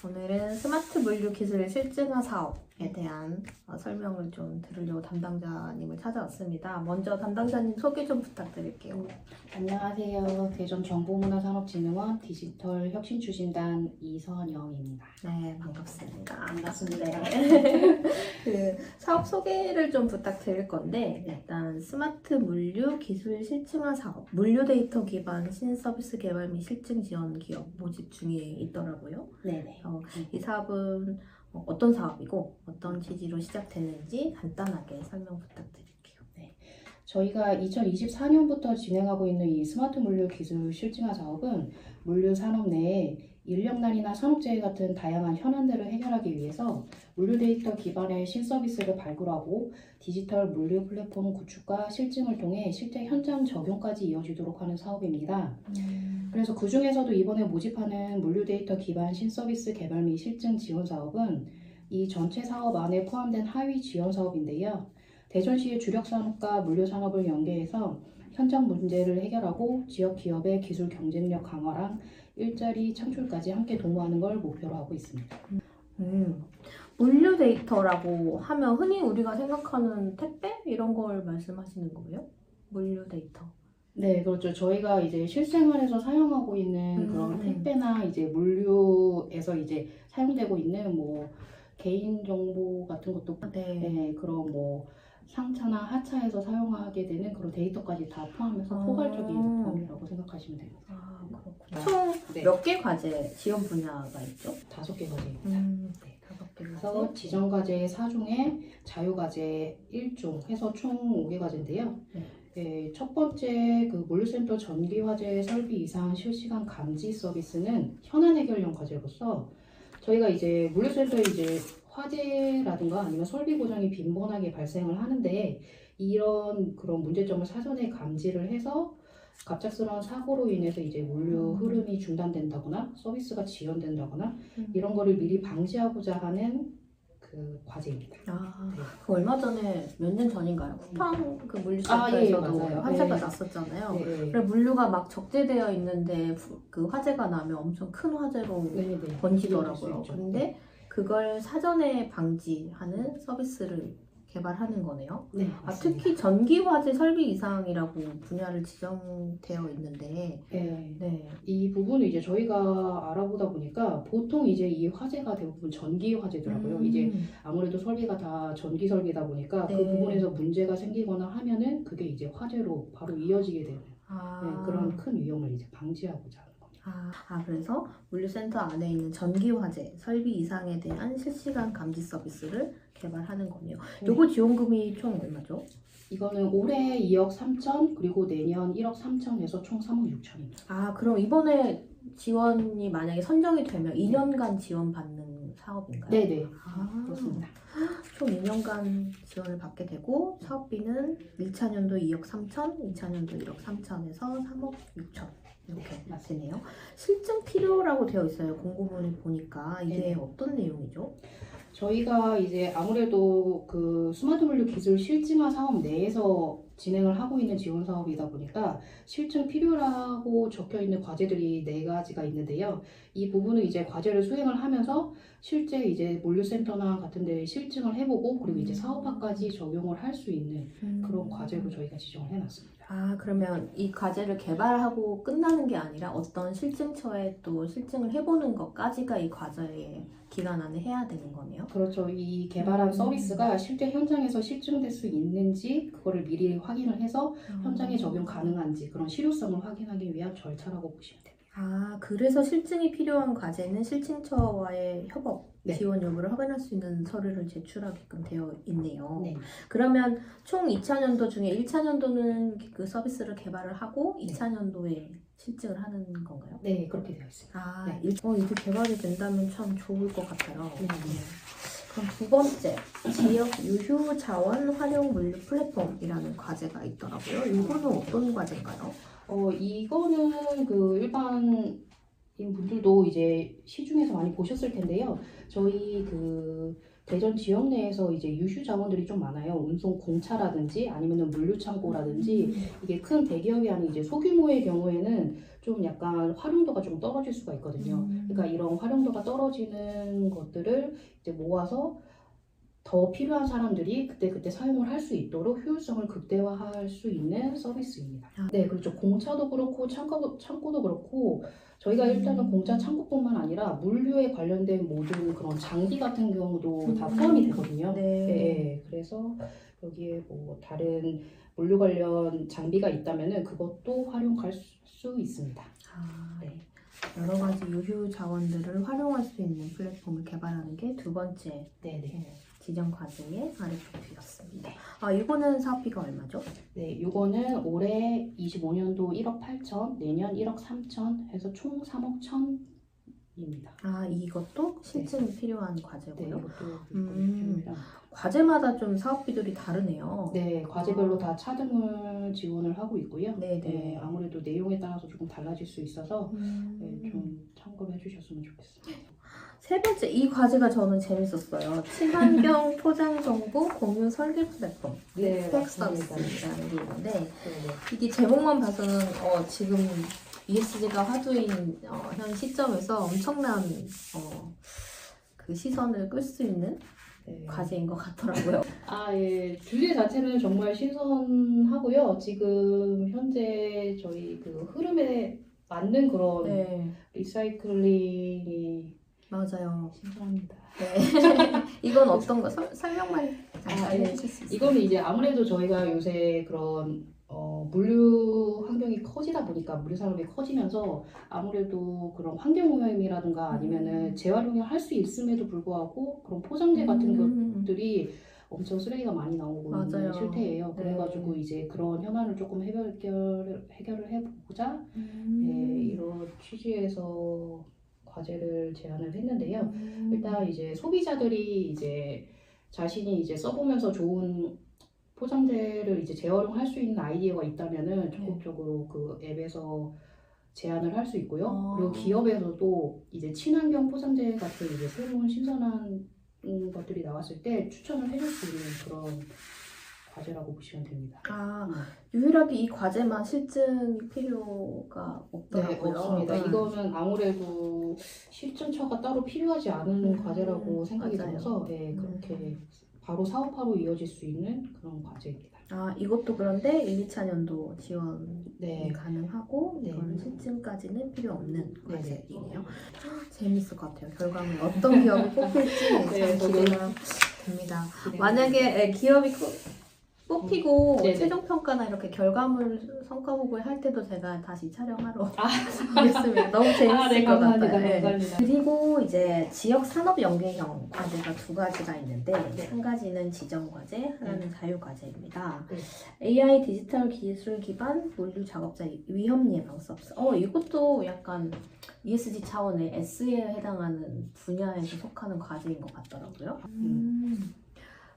오늘은 스마트 물류 기술 실증화 사업에 대한 설명을 좀 들으려고 담당자님을 찾아왔습니다. 먼저 담당자님 소개 좀 부탁드릴게요. 안녕하세요. 대전정보문화산업진흥원 디지털혁신추진단 이선영입니다. 네, 반갑습니다. 반갑습니다. 그 사업 소개를 좀 부탁드릴 건데 일단 스마트 물류 기술 실증화 사업, 물류 데이터 기반 신서비스 개발 및 실증 지원 기업 모집 중에 있더라고요. 네네. 이 사업은 어떤 사업이고 어떤 취지로 시작됐는지 간단하게 설명 부탁드릴게요. 저희가 2024년부터 진행하고 있는 이 스마트 물류 기술 실증화 사업은 물류 산업 내에 인력난이나 산업재해 같은 다양한 현안들을 해결하기 위해서 물류 데이터 기반의 신서비스를 발굴하고 디지털 물류 플랫폼 구축과 실증을 통해 실제 현장 적용까지 이어지도록 하는 사업입니다. 그래서 그 중에서도 이번에 모집하는 물류 데이터 기반 신서비스 개발 및 실증 지원 사업은 이 전체 사업 안에 포함된 하위 지원 사업인데요. 대전시의 주력 산업과 물류 산업을 연계해서 현장 문제를 해결하고 지역 기업의 기술 경쟁력 강화랑 일자리 창출까지 함께 도모하는 걸 목표로 하고 있습니다. 물류 데이터라고 하면 흔히 우리가 생각하는 택배 이런 걸 말씀하시는 거예요? 물류 데이터. 네, 그렇죠. 저희가 이제 실생활에서 사용하고 있는 그런 택배나 이제 물류에서 이제 사용되고 있는 뭐 개인 정보 같은 것도 네, 그런 뭐 상차나 하차에서 사용하게 되는 그런 데이터까지 다 포함해서 포괄적인 범위라고 생각하시면 됩니다. 아, 그렇군요. 총 몇 개 과제 지원 분야가 있죠? 5개 과제입니다. 네, 5개 그래서 과제. 지정 과제 4종에 자유 과제 1종 해서 총 5개 과제인데요. 네, 첫 번째 그 물류센터 전기 화재 설비 이상 실시간 감지 서비스는 현안 해결형 과제로서 저희가 이제 물류센터에 이제 화재라든가 아니면 설비 고장이 빈번하게 발생을 하는데 이런 그런 문제점을 사전에 감지를 해서 갑작스러운 사고로 인해서 이제 물류 흐름이 중단된다거나 서비스가 지연된다거나 이런 거를 미리 방지하고자 하는 그 과제입니다. 그 얼마 전에 몇 년 전인가요? 쿠팡 그 물류센터에서도 화재가 났었잖아요. 그래서 물류가 막 적재되어 있는데 그 화재가 나면 엄청 큰 화재로 번지더라고요. 근데 그걸 사전에 방지하는 서비스를 개발하는 거네요. 네, 특히 전기 화재 설비 이상이라고 분야를 지정되어 있는데, 이 부분은 이제 저희가 알아보다 보니까 보통 이제 이 화재가 대부분 전기 화재더라고요. 이제 아무래도 설비가 다 전기 설비다 보니까 그 부분에서 문제가 생기거나 하면은 그게 이제 화재로 바로 이어지게 되는 그런 큰 위험을 이제 방지하고자 하는 겁니다. 그래서 물류센터 안에 있는 전기 화재 설비 이상에 대한 실시간 감지 서비스를 개발하는 거네요. 요거 지원금이 총 얼마죠? 이거는 올해 2억 3천 그리고 내년 1억 3천 해서 총 3억 6천입니다. 그럼 이번에 지원이 만약에 선정이 되면 2년간 지원받는 사업인가요? 네네. 그렇습니다. 총 2년간 지원을 받게 되고 사업비는 1차년도 2억 3천, 2차년도 1억 3천에서 3억 6천 이렇게 되네요. 실증 필요라고 되어 있어요. 공고문을 보니까 이게 어떤 내용이죠? 저희가 이제 아무래도 그 스마트 물류 기술 실증화 사업 내에서 진행을 하고 있는 지원 사업이다 보니까 실증 필요라고 적혀 있는 과제들이 4가지가 있는데요. 이 부분은 이제 과제를 수행을 하면서 실제 이제 물류센터나 같은 데 실증을 해보고 그리고 이제 사업화까지 적용을 할 수 있는 그런 과제로 저희가 지정을 해놨습니다. 그러면 이 과제를 개발하고 끝나는 게 아니라 어떤 실증처에 또 실증을 해보는 것까지가 이 과제의 기간 안에 해야 되는 거네요? 그렇죠. 이 개발한 서비스가 실제 현장에서 실증될 수 있는지 그거를 미리 확인을 해서 현장에 적용 가능한지 그런 실효성을 확인하기 위한 절차라고 보시면 됩니다. 그래서 실증이 필요한 과제는 실증처와의 협업, 지원 여부를 확인할 수 있는 서류를 제출하게끔 되어 있네요. 그러면 총 2차년도 중에 1차년도는 그 서비스를 개발을 하고 2차년도에 실증을 하는 건가요? 네, 그렇게 되어 있습니다. 이게 개발이 된다면 참 좋을 것 같아요. 그럼 두 번째, 지역 유휴 자원 활용 물류 플랫폼이라는 과제가 있더라고요. 이거는 어떤 과제인가요? 이거는 그 일반인 분들도 이제 시중에서 많이 보셨을 텐데요. 저희 그 대전 지역 내에서 이제 유휴 자원들이 좀 많아요. 운송 공차라든지 아니면은 물류 창고라든지 이게 큰 대기업이 아닌 이제 소규모의 경우에는 좀 약간 활용도가 좀 떨어질 수가 있거든요. 그러니까 이런 활용도가 떨어지는 것들을 이제 모아서 더 필요한 사람들이 그때 사용을 할 수 있도록 효율성을 극대화할 수 있는 서비스입니다. 네, 그렇죠. 공차도 그렇고 창고도 그렇고 저희가 일단은 공차 창고뿐만 아니라 물류에 관련된 모든 그런 장비 같은 경우도 다 포함이 되거든요. 네. 네, 그래서 여기에 뭐 다른 물류 관련 장비가 있다면은 그것도 활용할 수 있습니다. 네. 여러 가지 유휴 자원들을 활용할 수 있는 플랫폼을 개발하는 게 두 번째 지정 과제의 RFP였습니다. 이거는 사업비가 얼마죠? 네, 이거는 올해 25년도 1억 8천, 내년 1억 3천 해서 총 3억 1천입니다. 이것도 실증 필요한 과제고요. 네, 이것도 필요합니다. 과제마다 좀 사업비들이 다르네요. 네, 과제별로 다 차등을 지원을 하고 있고요. 네, 아무래도 내용에 따라서 조금 달라질 수 있어서 좀 참고를 해주셨으면 좋겠습니다. 세 번째, 이 과제가 저는 재밌었어요. 친환경 포장 정보 공유 설계 플랫폼, 스펙 서비스라는 게 있는데 이게 제목만 봐서는 지금 ESG가 화두인 현 시점에서 엄청난 그 시선을 끌 수 있는 과제인 것 같더라고요. 예. 주제 자체는 정말 신선하고요. 지금 현재 저희 그 흐름에 맞는 그런 리사이클링이 맞아요. 신선합니다. 네. 이건 어떤 거 설명만 잠깐 해주실 수 있어요? 이거는 이제 아무래도 저희가 요새 그런 물류 환경이 커지다 보니까 물류 산업이 커지면서 아무래도 그런 환경 오염이라든가 아니면은 재활용을 할 수 있음에도 불구하고 그런 포장재 같은 것들이 엄청 쓰레기가 많이 나오고 있는 실태예요. 그래가지고 이제 그런 현안을 조금 해결을 해보자 이런 취지에서 과제를 제안을 했는데요. 일단 이제 소비자들이 이제 자신이 이제 써보면서 좋은 포장재를 이제 재활용할 수 있는 아이디어가 있다면은 적극적으로 그 앱에서 제안을 할 수 있고요. 그리고 기업에서도 이제 친환경 포장재 같은 이제 새로운 신선한 것들이 나왔을 때 추천을 해줄 수 있는 그런 과제라고 보시면 됩니다. 유일하게 이 과제만 실증 필요가 없더라고요. 네, 없습니다. 이거는 아무래도 실증처가 따로 필요하지 않은 과제라고 생각이 들어서 그렇게 바로 사업화로 이어질 수 있는 그런 과제입니다. 이것도 그런데 1, 2차 년도 지원이 가능하고 이건 실증까지는 필요 없는 과제이네요. 재밌을 것 같아요. 결과물 어떤 기업이 뽑힐지 참 기대가 됩니다. 만약에 기업이 뽑히고 최종 평가나 이렇게 결과물 성과 보고를 할 때도 제가 다시 촬영하러 오겠습니다. 너무 재밌을 것 같아요. 감사합니다. 그리고 이제 지역 산업 연계형 과제가 두 가지가 있는데 한 가지는 지정 과제, 하나는 자유 과제입니다. AI 디지털 기술 기반 물류 작업자 위험 예방 서비스. 이것도 약간 ESG 차원의 S에 해당하는 분야에서 속하는 과제인 것 같더라고요.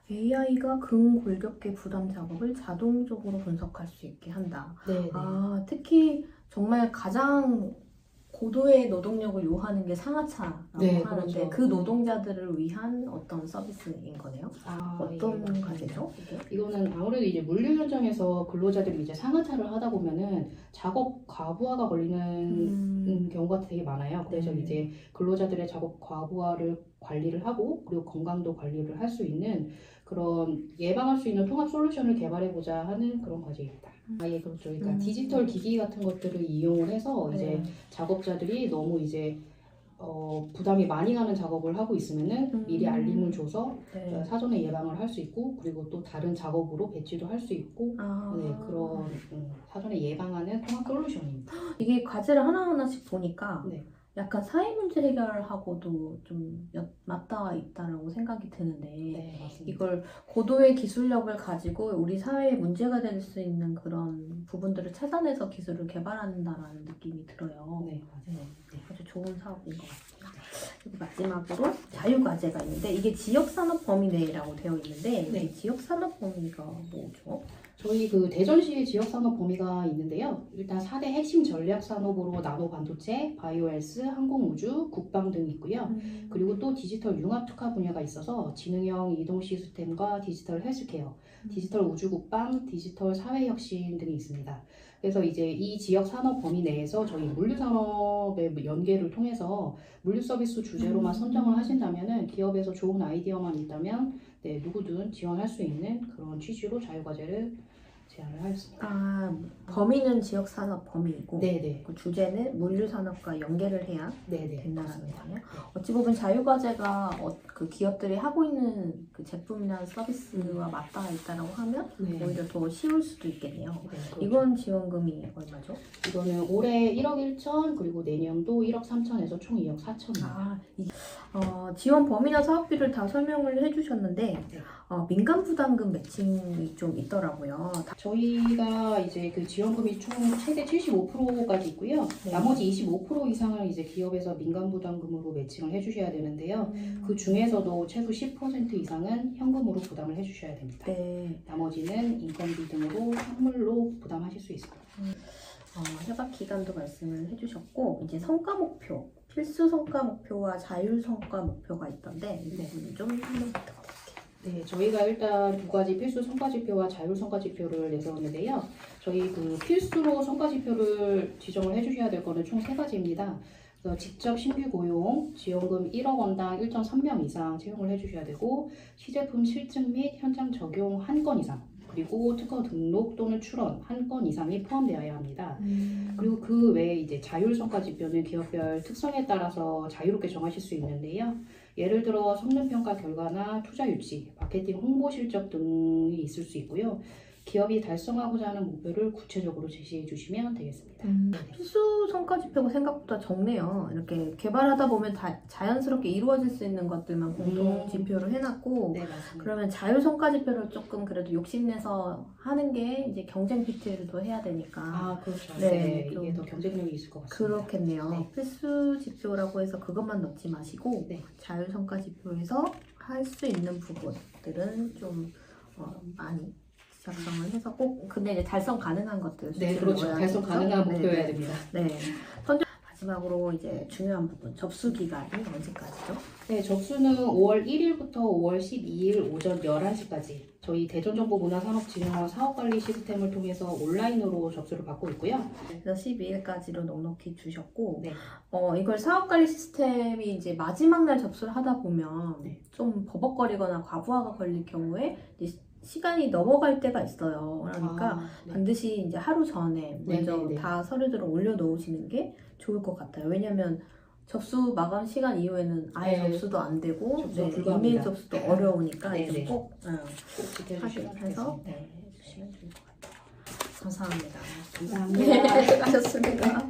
AI가 근골격계 부담 작업을 자동적으로 분석할 수 있게 한다. 특히 정말 가장 고도의 노동력을 요하는 게 상하차라고 하는데 그렇죠. 그 노동자들을 위한 어떤 서비스인 거네요. 어떤 과제죠? 이거는 아무래도 이제 물류 현장에서 근로자들이 이제 상하차를 하다 보면은 작업 과부하가 걸리는 경우가 되게 많아요. 그래서 이제 근로자들의 작업 과부하를 관리를 하고 그리고 건강도 관리를 할 수 있는 그런 예방할 수 있는 통합 솔루션을 개발해보자 하는 그런 과제입니다. 그렇죠. 그러니까 디지털 기기 같은 것들을 이용을 해서 이제 작업자들이 너무 이제 부담이 많이 가는 작업을 하고 있으면은 미리 알림을 줘서 사전에 예방을 할 수 있고 그리고 또 다른 작업으로 배치도 할 수 있고 그런 사전에 예방하는 통합 솔루션입니다. 이게 과제를 하나하나씩 보니까 약간 사회 문제 해결하고도 좀 맞닿아 있다라고 생각이 드는데 이걸 고도의 기술력을 가지고 우리 사회에 문제가 될 수 있는 그런 부분들을 찾아내서 기술을 개발한다라는 느낌이 들어요. 아주 좋은 사업인 것 같습니다. 그리고 마지막으로 자유과제가 있는데 이게 지역산업 범위 내라고 되어 있는데 이 지역산업 범위가 뭐죠? 저희 그 대전시의 지역산업 범위가 있는데요. 일단 4대 핵심 전략 산업으로 나노 반도체, 바이오헬스, 항공우주, 국방 등이 있고요. 그리고 또 디지털 융합 특화 분야가 있어서 지능형 이동 시스템과 디지털 헬스케어, 디지털 우주국방, 디지털 사회혁신 등이 있습니다. 그래서 이제 이 지역 산업 범위 내에서 저희 물류 산업의 연계를 통해서 물류 서비스 주제로만 선정을 하신다면은 기업에서 좋은 아이디어만 있다면 네, 누구든 지원할 수 있는 그런 취지로 자유과제를 제안을 하였습니다. 아, 범위는 지역산업 범위이고 네네. 그 주제는 물류산업과 연계를 해야 네네. 된다는 맞습니다. 거예요. 어찌 보면 자유과제가 그 기업들이 하고 있는 그 제품이나 서비스와 맞닿아 있다라고 하면 네. 오히려 더 쉬울 수도 있겠네요. 네, 그렇죠. 이건 지원금이 얼마죠? 이거는 올해 1억 1천 그리고 내년도 1억 3천에서 총 2억 4천입니다. 아, 지원 범위나 사업비를 다 설명을 해주셨는데 네. 민간 부담금 매칭이 좀 있더라고요. 저희가 이제 그 지원금이 총 최대 75%까지 있고요. 네. 나머지 25% 이상을 이제 기업에서 민간 부담금으로 매칭을 해주셔야 되는데요. 그 중에서도 최소 10% 이상은 현금으로 부담을 해주셔야 됩니다. 네. 나머지는 인건비 등으로 선물로 부담하실 수 있습니다. 협약 기간도 말씀을 해주셨고 이제 성과 목표, 필수 성과 목표와 자율 성과 목표가 있던데 이 부분을 좀 설명 부탁드릴게요. 네, 저희가 일단 두 가지 필수 성과 지표와 자율 성과 지표를 내세웠는데요. 저희 그 필수로 성과 지표를 지정을 해주셔야 될 거는 총 3가지입니다. 그래서 직접 신규 고용, 지원금 1억 원당 1.3명 이상 채용을 해주셔야 되고 시제품 실증 및 현장 적용 1건 이상 그리고 특허 등록 또는 출원 1건 이상이 포함되어야 합니다. 그리고 그 외에 이제 자율 성과 지표는 기업별 특성에 따라서 자유롭게 정하실 수 있는데요. 예를 들어 성능 평가 결과나 투자 유치, 마케팅 홍보 실적 등이 있을 수 있고요. 기업이 달성하고자 하는 목표를 구체적으로 제시해 주시면 되겠습니다. 필수 성과 지표가 생각보다 적네요. 이렇게 개발하다 보면 자연스럽게 이루어질 수 있는 것들만 공통 지표를 해놨고 네, 맞습니다. 그러면 자율 성과 지표를 조금 그래도 욕심내서 하는 게 이제 경쟁 PT를 더 해야 되니까 아, 그렇죠. 네, 네, 좀 이게 더 경쟁력이 있을 것 같습니다. 그렇겠네요. 네. 필수 지표라고 해서 그것만 넣지 마시고 네. 자율 성과 지표에서 할 수 있는 부분들은 좀 많이 작성을 해서 꼭 근데 이제 달성 가능한 것들 네, 수치를 그렇죠. 넣어야 달성 되겠죠? 가능한 네, 목표여야 네. 됩니다. 네. 마지막으로 이제 중요한 부분 접수 기간이 언제까지죠? 네, 접수는 5월 1일부터 5월 12일 오전 11시까지 저희 대전정보문화산업진흥원 사업관리 시스템을 통해서 온라인으로 접수를 받고 있고요. 그래서 12일까지로 넉넉히 주셨고 네. 이걸 사업관리 시스템이 이제 마지막 날 접수를 하다 보면 네. 좀 버벅거리거나 과부하가 걸릴 경우에 이제 시간이 넘어갈 때가 있어요. 그러니까 네. 반드시 이제 하루 전에 먼저 네, 네, 네. 다 서류들을 올려놓으시는 게 좋을 것 같아요. 왜냐면 접수 마감 시간 이후에는 아예 네. 접수도 안 되고 접수가 네, 불가합니다. 이메일 접수도 어려우니까 네, 이제 네. 꼭 꼭 지켜주시면 해서 되겠습니다. 네, 해주시면 좋을 것 같아요. 감사합니다. 감사합니다. 네, 수고하셨습니다.